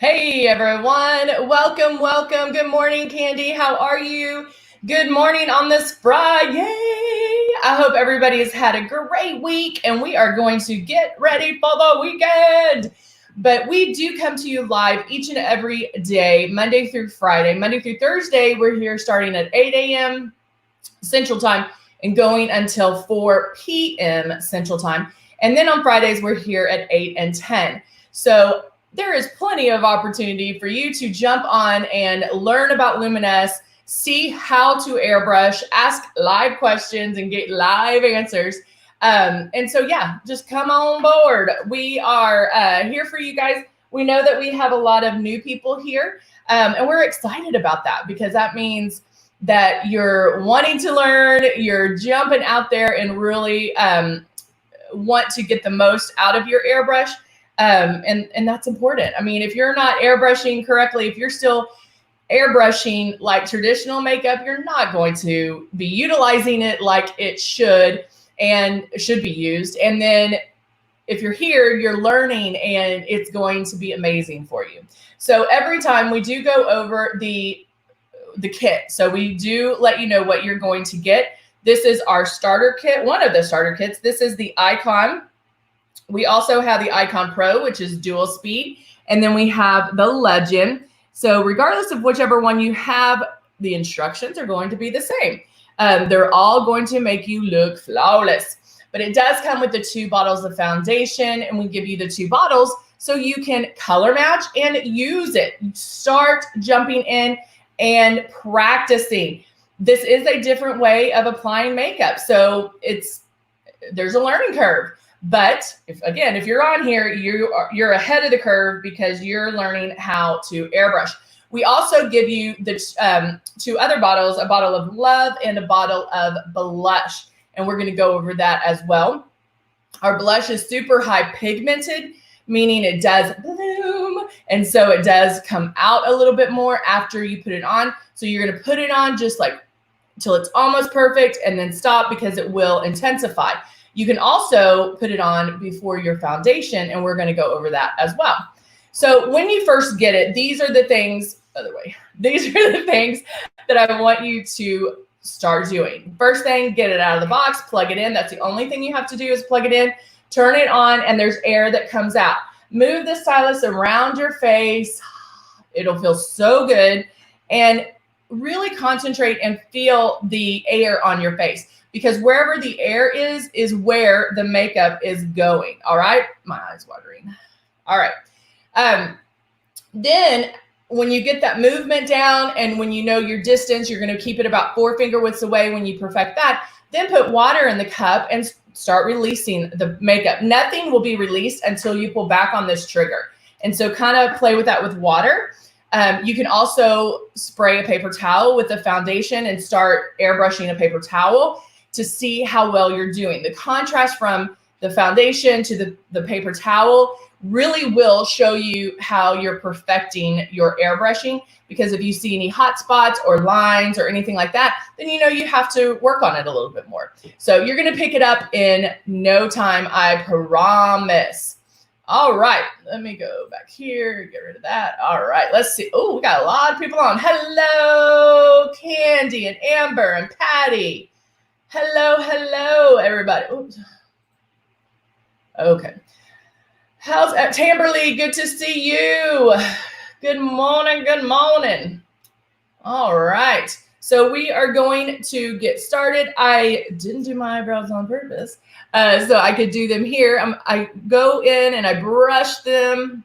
Hey everyone, welcome, welcome. Good morning, Candy. How are you? Good morning on this Friday. I hope everybody has had a great week and we are going to get ready for the weekend. But we do come to you live each and every day, Monday through Friday. Monday through Thursday, we're here starting at 8 a.m. Central Time and going until 4 p.m. Central Time. And then on Fridays, we're here at 8 and 10. So there is plenty of opportunity for you to jump on and learn about Luminous, see how to airbrush, ask live questions, and get live answers. And so, yeah, just come on board. We are here for you guys. We know that we have a lot of new people here, and we're excited about that because that means that you're wanting to learn, you're jumping out there and really want to get the most out of your airbrush. And that's important. I mean, if you're not airbrushing correctly, if you're still airbrushing like traditional makeup, you're not going to be utilizing it like it should and should be used. And then if you're here, you're learning and it's going to be amazing for you. So every time we do go over the kit. So we do let you know what you're going to get. This is our starter kit, one of the starter kits. This is the Icon. We also have the Icon Pro, which is dual speed. And then we have the Legend. So regardless of whichever one you have, the instructions are going to be the same. They're all going to make you look flawless. But it does come with the 2 bottles of foundation, and we give you the 2 bottles so you can color match and use it. Start jumping in and practicing. This is a different way of applying makeup. So there's a learning curve. But if you're on here, you're ahead of the curve because you're learning how to airbrush. We also give you the 2 other bottles, a bottle of Love and a bottle of Blush. And we're going to go over that as well. Our blush is super high pigmented, meaning it does bloom. And so it does come out a little bit more after you put it on. So you're going to put it on just like till it's almost perfect and then stop because it will intensify. You can also put it on before your foundation, and we're going to go over that as well. So when you first get it, these are the things, these are the things that I want you to start doing. First thing, get it out of the box, plug it in. That's the only thing you have to do is plug it in, turn it on, and there's air that comes out. Move the stylus around your face. It'll feel so good. And really concentrate and feel the air on your face. Because wherever the air is where the makeup is going. All right. My eyes watering. All right. Then when you get that movement down and when you know your distance, you're going to keep it about 4 finger widths away when you perfect that. Then put water in the cup and start releasing the makeup. Nothing will be released until you pull back on this trigger. And so kind of play with that with water. You can also spray a paper towel with the foundation and start airbrushing a paper towel to see how well you're doing. The contrast from the foundation to the paper towel really will show you how you're perfecting your airbrushing, because if you see any hot spots or lines or anything like that, then you know you have to work on it a little bit more. So you're gonna pick it up in no time, I promise. All right, let me go back here, get rid of that. All right, let's see. Oh, we got a lot of people on. Hello, Candy and Amber and Patty. Hello, everybody. Oops. Okay. How's Tamberly? Good to see you. Good morning. All right. So we are going to get started. I didn't do my eyebrows on purpose, so I could do them here. I go in and I brush them.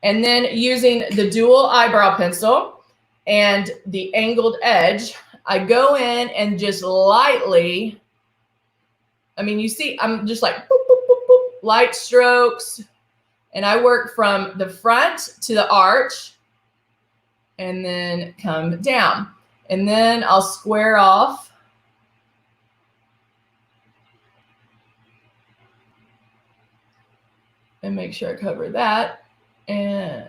And then using the dual eyebrow pencil and the angled edge, I go in and just lightly, you see, I'm just like, boop, boop, boop, boop, light strokes. And I work from the front to the arch and then come down. And then I'll square off. And make sure I cover that. And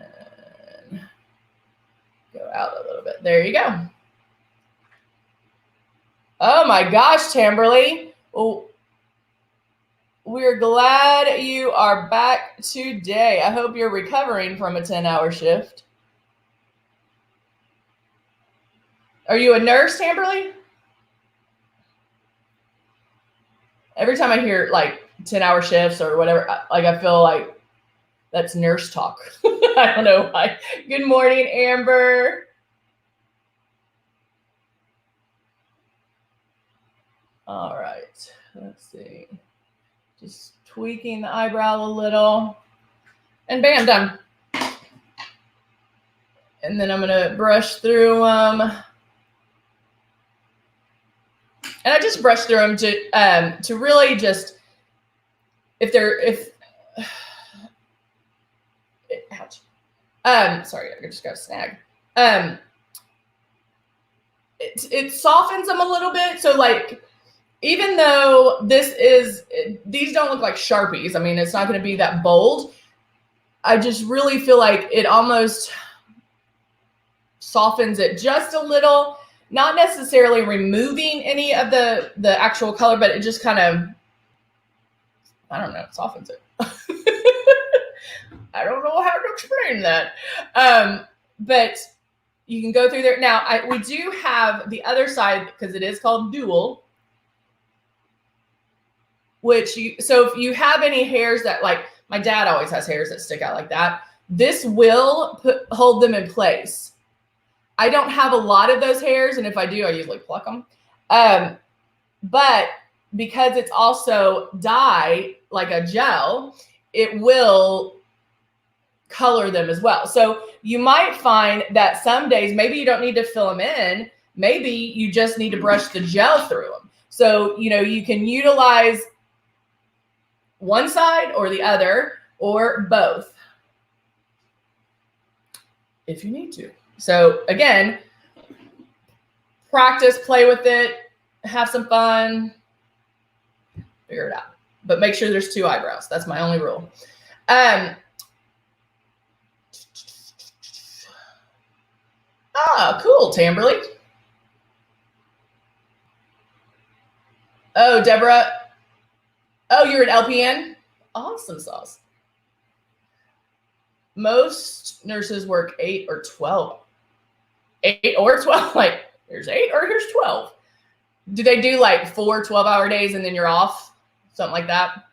go out a little bit. There you go. Oh my gosh, Tamberly. Oh, We're glad you are back today. I hope you're recovering from a 10-hour shift. Are you a nurse, Tamberly? Every time I hear like 10-hour shifts or whatever, like I feel like that's nurse talk. I don't know why. Good morning, Amber. All right, let's see. Just tweaking the eyebrow a little. And bam, done. And then I'm gonna brush through them. And I just brush through them to really just, ouch. Sorry, I just got a snag. It softens them a little bit. So like, even though these don't look like Sharpies, I mean, it's not going to be that bold. I just really feel like it almost softens it just a little, not necessarily removing any of the actual color, but it just kind of, I don't know, softens it. I don't know how to explain that. But you can go through there. Now, we do have the other side, because it is called dual, so if you have any hairs that, like my dad always has hairs that stick out like that, this will hold them in place. I don't have a lot of those hairs, and if I do, I usually pluck them. But because it's also dye, like a gel, it will color them as well. So you might find that some days, maybe you don't need to fill them in. Maybe you just need to brush the gel through them. So, you can utilize one side or the other, or both, if you need to. So again, practice, play with it, have some fun, figure it out. But make sure there's 2 eyebrows. That's my only rule. Cool, Tamberly. Oh, Deborah. Oh, you're an LPN? Awesome sauce. Most nurses work 8 or 12. 8 or 12? Like, here's 8 or here's 12. Do they do like 4 12-hour days and then you're off? Something like that?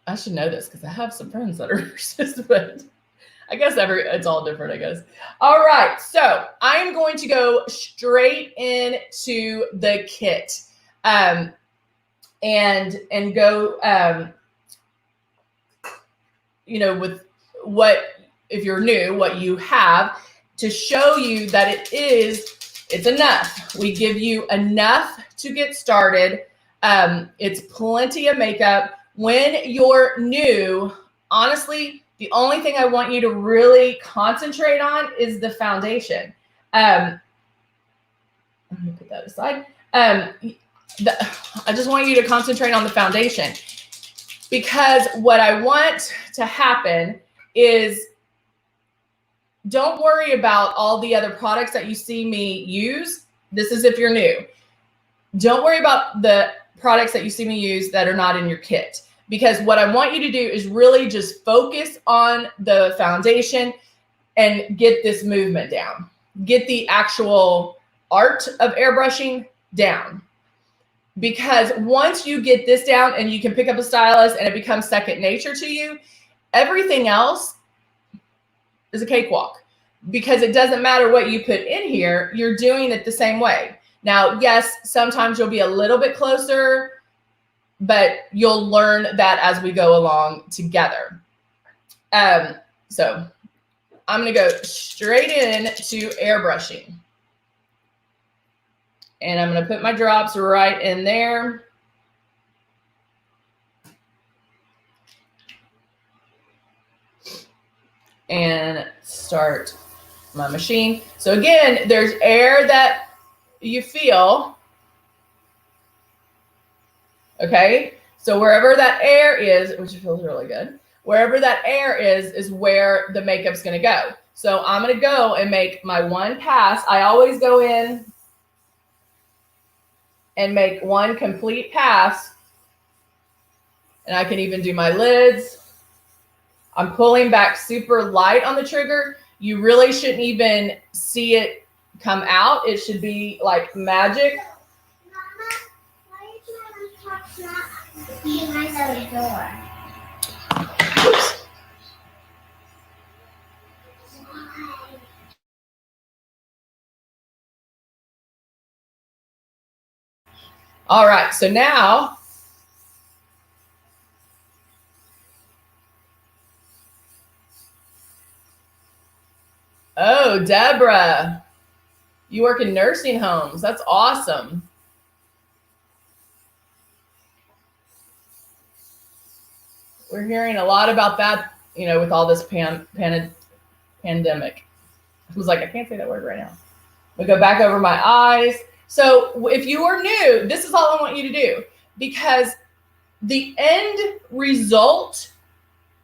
I should know this because I have some friends that are nurses, but I guess it's all different, I guess. All right, so I'm going to go straight into the kit, and go, with what, if you're new, what you have to show you that it's enough. We give you enough to get started. It's plenty of makeup. When you're new, honestly, the only thing I want you to really concentrate on is the foundation. Let me put that aside. I just want you to concentrate on the foundation, because what I want to happen is, don't worry about all the other products that you see me use. This is if you're new. Don't worry about the products that you see me use that are not in your kit. Because what I want you to do is really just focus on the foundation and get this movement down. Get the actual art of airbrushing down. Because once you get this down and you can pick up a stylus and it becomes second nature to you, everything else is a cakewalk. Because it doesn't matter what you put in here, you're doing it the same way. Now, yes, sometimes you'll be a little bit closer, but you'll learn that as we go along together. So I'm going to go straight into airbrushing. And I'm going to put my drops right in there. And start my machine. So again, there's air that you feel. Okay, so wherever that air is, which feels really good, wherever that air is where the makeup's going to go. So I'm going to go and make my one pass. I always go in and make one complete pass. And I can even do my lids. I'm pulling back super light on the trigger. You really shouldn't even see it come out. It should be like magic. Mama, why are you trying to touch behind the door? All right, so now oh, Deborah, you work in nursing homes. That's awesome. We're hearing a lot about that, you know, with all this pandemic. I was like, I can't say that word right now. We go back over my eyes. So if you are new, this is all I want you to do, because the end result,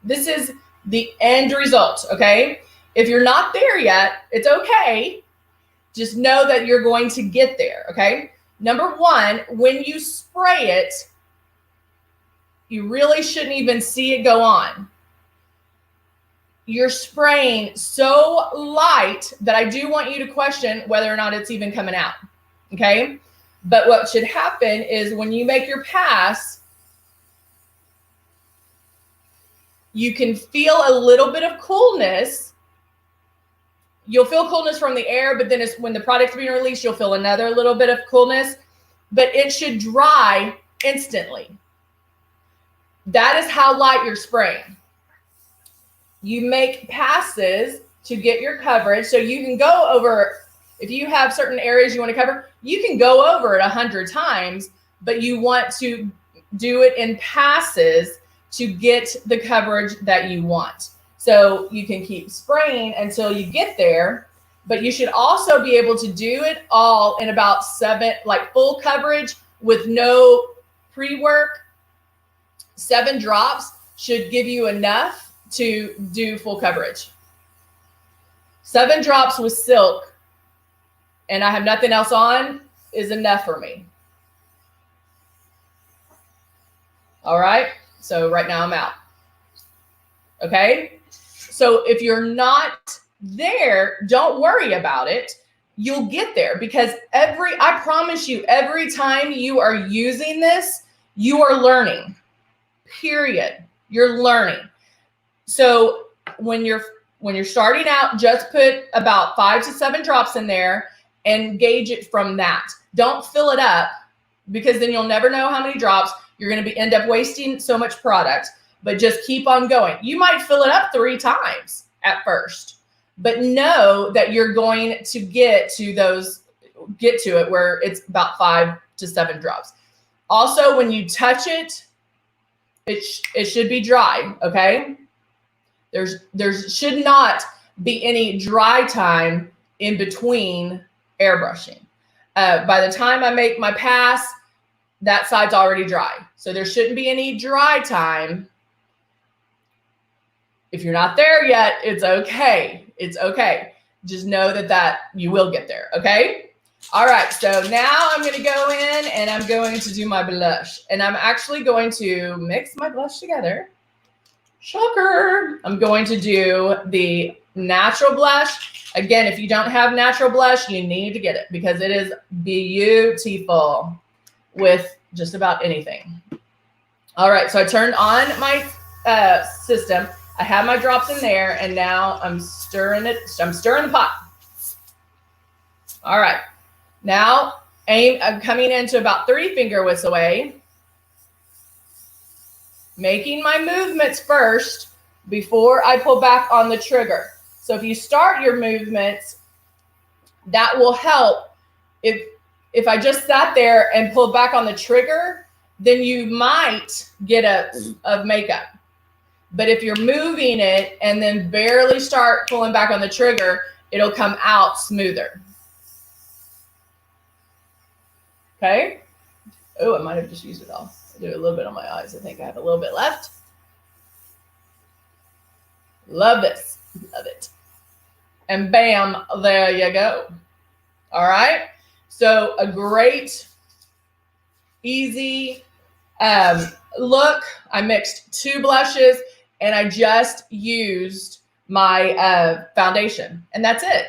this is the end result, okay? If you're not there yet, it's okay. Just know that you're going to get there, okay? Number one, when you spray it, you really shouldn't even see it go on. You're spraying so light that I do want you to question whether or not it's even coming out, okay? But what should happen is when you make your pass, you can feel a little bit of coolness. You'll feel coolness from the air, but then when the product's being released, you'll feel another little bit of coolness, but it should dry instantly. That is how light you're spraying. You make passes to get your coverage. So you can go over, if you have certain areas you want to cover, you can go over it 100 times, but you want to do it in passes to get the coverage that you want. So you can keep spraying until you get there, but you should also be able to do it all in about 7, like full coverage with no pre-work. 7 drops should give you enough to do full coverage. 7 drops with silk, and I have nothing else on, is enough for me. All right, so right now I'm out. Okay, so if you're not there, don't worry about it. You'll get there, because I promise you, every time you are using this, you are learning, period. You're learning. So when you're starting out, just put about 5 to 7 drops in there and gauge it from that. Don't fill it up, because then you'll never know how many drops. You're going to end up wasting so much product, but just keep on going. You might fill it up 3 times at first, but know that you're going to get to it where it's about 5 to 7 drops. Also, when you touch it, it should be dry, okay? There should not be any dry time in between airbrushing. By the time I make my pass, that side's already dry. So there shouldn't be any dry time. If you're not there yet, it's okay. It's okay. Just know that you will get there, okay? All right, so now I'm going to go in and I'm going to do my blush. And I'm actually going to mix my blush together. Shocker. I'm going to do the natural blush. Again, if you don't have natural blush, you need to get it, because it is beautiful with just about anything. All right, so I turned on my system. I have my drops in there, and now I'm stirring it. I'm stirring the pot. All right, now I'm coming into about 3 finger widths away, making my movements first before I pull back on the trigger. So if you start your movements, that will help. If I just sat there and pulled back on the trigger, then you might get a makeup. But if you're moving it and then barely start pulling back on the trigger, it'll come out smoother. Okay. Oh, I might have just used it all. I'll do a little bit on my eyes. I think I have a little bit left. Love this. Love it. And bam, there you go. All right. So a great easy look. I mixed 2 blushes and I just used my foundation, and that's it.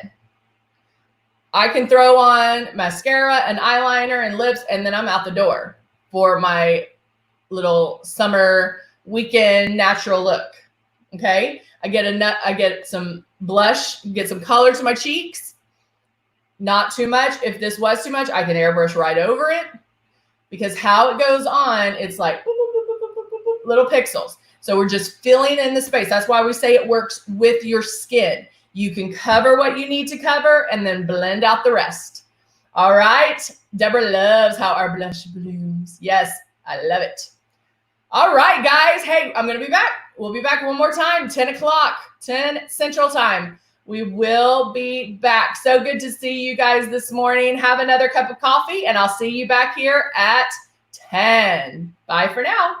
I can throw on mascara, an eyeliner, and lips, and then I'm out the door for my little summer weekend natural look. Okay, I get some blush, get some color to my cheeks. Not too much. If this was too much, I can airbrush right over it, because how it goes on, it's like boop, boop, boop, boop, boop, boop, boop, little pixels. So we're just filling in the space. That's why we say it works with your skin. You can cover what you need to cover and then blend out the rest. All right. Deborah loves how our blush blooms. Yes, I love it. All right, guys. Hey, I'm going to be back. We'll be back one more time, 10 o'clock, 10 Central Time. We will be back. So good to see you guys this morning. Have another cup of coffee, and I'll see you back here at 10. Bye for now.